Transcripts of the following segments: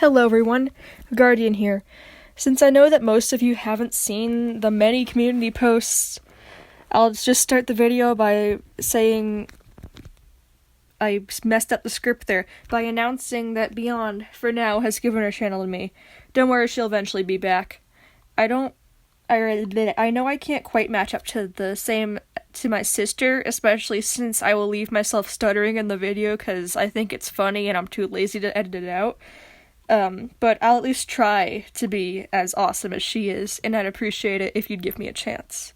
Hello everyone, Guardian here. Since I know that most of you haven't seen the many community posts, I'll just start the video by saying I messed up the script there by announcing that Beyond, for now, has given her channel to me. Don't worry, she'll eventually be back. I know I can't quite match up to my sister, especially since I will leave myself stuttering in the video because I think it's funny and I'm too lazy to edit it out. But I'll at least try to be as awesome as she is, and I'd appreciate it if you'd give me a chance.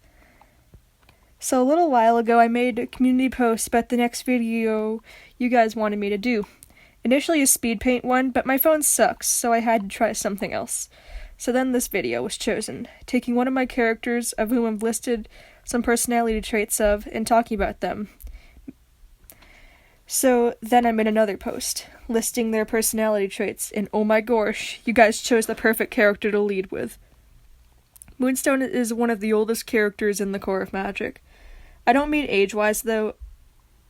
So a little while ago, I made a community post about the next video you guys wanted me to do. Initially a Speedpaint one, but my phone sucks, so I had to try something else. So then this video was chosen, taking one of my characters, of whom I've listed some personality traits of, and talking about them. So then I made another post, listing their personality traits, and oh my gosh, you guys chose the perfect character to lead with. Moonstone is one of the oldest characters in the Core of Magic. I don't mean age-wise, though.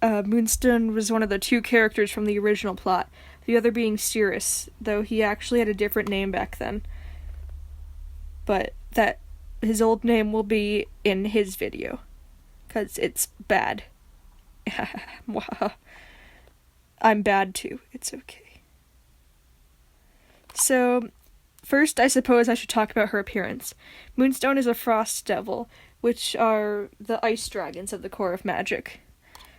Moonstone was one of the two characters from the original plot, the other being Cirrus, though he actually had a different name back then. But that his old name will be in his video, 'cause it's bad. I'm bad too, it's okay. So, first I suppose I should talk about her appearance. Moonstone is a frost devil, which are the ice dragons of the Core of Magic.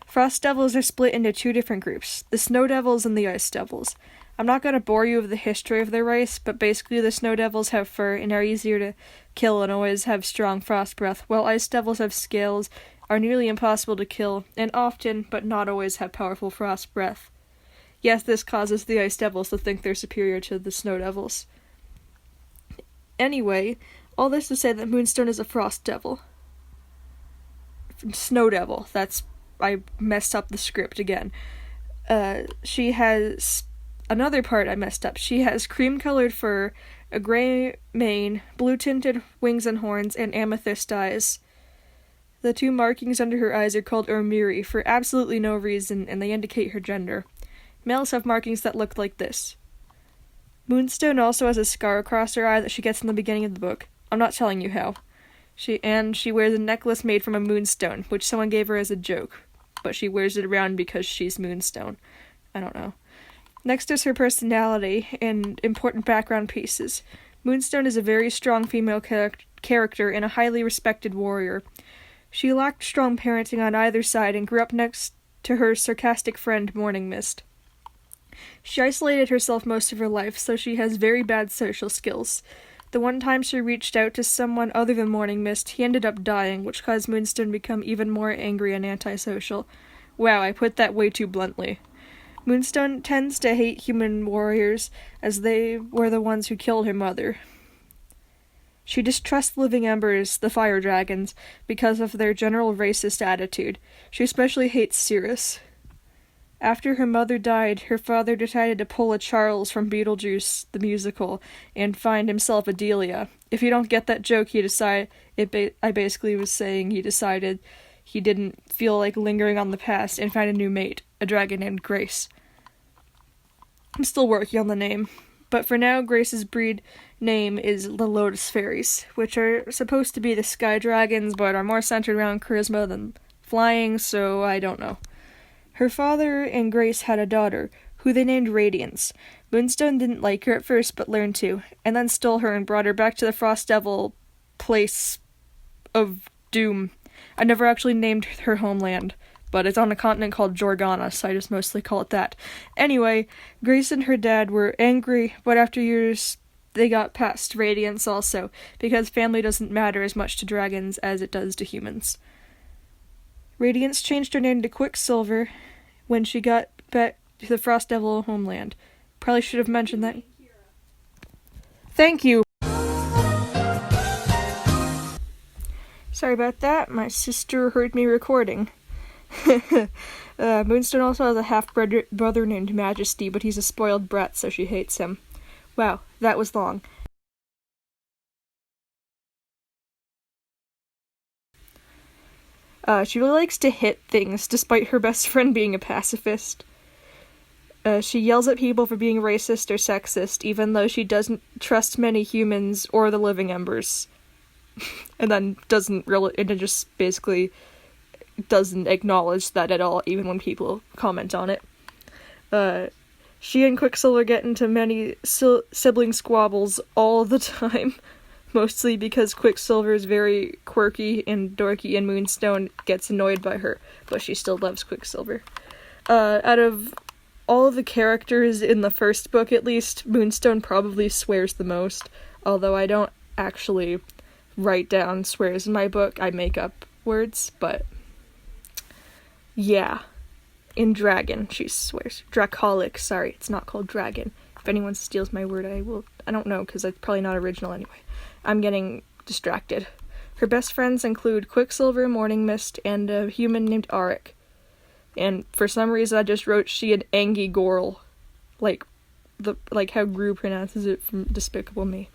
Frost devils are split into two different groups, the snow devils and the ice devils. I'm not going to bore you with the history of their race, but basically the snow devils have fur and are easier to kill and always have strong frost breath, while ice devils have scales, are nearly impossible to kill, and often, but not always, have powerful frost breath. Yes, this causes the ice devils to think they're superior to the snow devils. Anyway, all this to say that Moonstone is a frost devil. Snow devil, I messed up the script again. She has... Another part I messed up. She has cream-colored fur, a gray mane, blue-tinted wings and horns, and amethyst eyes. The two markings under her eyes are called Ormiri for absolutely no reason, and they indicate her gender. Males have markings that look like this. Moonstone also has a scar across her eye that she gets in the beginning of the book. I'm not telling you how. She wears a necklace made from a moonstone, which someone gave her as a joke, but she wears it around because she's Moonstone. I don't know. Next is her personality and important background pieces. Moonstone is a very strong female character and a highly respected warrior. She lacked strong parenting on either side and grew up next to her sarcastic friend Morning Mist. She isolated herself most of her life, so she has very bad social skills. The one time she reached out to someone other than Morning Mist, he ended up dying, which caused Moonstone to become even more angry and antisocial. Wow, I put that way too bluntly. Moonstone tends to hate human warriors, as they were the ones who killed her mother. She distrusts living embers, the fire dragons, because of their general racist attitude. She especially hates Cirrus. After her mother died, her father decided to pull a Charles from Beetlejuice, the musical, and find himself a Delia. If you don't get that joke, I basically was saying he decided he didn't feel like lingering on the past and find a new mate, a dragon named Grace. I'm still working on the name, but for now, Grace's breed name is the Lotus Fairies, which are supposed to be the sky dragons, but are more centered around charisma than flying, so I don't know. Her father and Grace had a daughter, who they named Radiance. Moonstone didn't like her at first, but learned to, and then stole her and brought her back to the Frost Devil place of doom. I never actually named her homeland, but it's on a continent called Jorgana, so I just mostly call it that. Anyway, Grace and her dad were angry, but after years, they got past Radiance also, because family doesn't matter as much to dragons as it does to humans. Radiance changed her name to Quicksilver when she got back to the Frost Devil homeland. Probably should have mentioned that. Thank you! Sorry about that, my sister heard me recording. Moonstone also has a half-brother named Majesty, but he's a spoiled brat, so she hates him. Wow, that was long. She really likes to hit things, despite her best friend being a pacifist. She yells at people for being racist or sexist, even though she doesn't trust many humans or the living embers. And then it just basically doesn't acknowledge that at all, even when people comment on it. She and Quicksilver get into many sibling squabbles all the time, mostly because Quicksilver is very quirky and dorky, and Moonstone gets annoyed by her, but she still loves Quicksilver. Out of all of the characters in the first book, at least, Moonstone probably swears the most, although I don't actually write down swears in my book. I make up words, but yeah. In Dragon, she swears. Dracolic, sorry, it's not called Dragon. If anyone steals my word, I don't know, because it's probably not original anyway. I'm getting distracted. Her best friends include Quicksilver, Morning Mist, and a human named Auric. And for some reason I just wrote she and Angie Gorl. Like how Gru pronounces it from Despicable Me.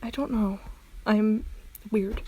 I don't know. I'm weird.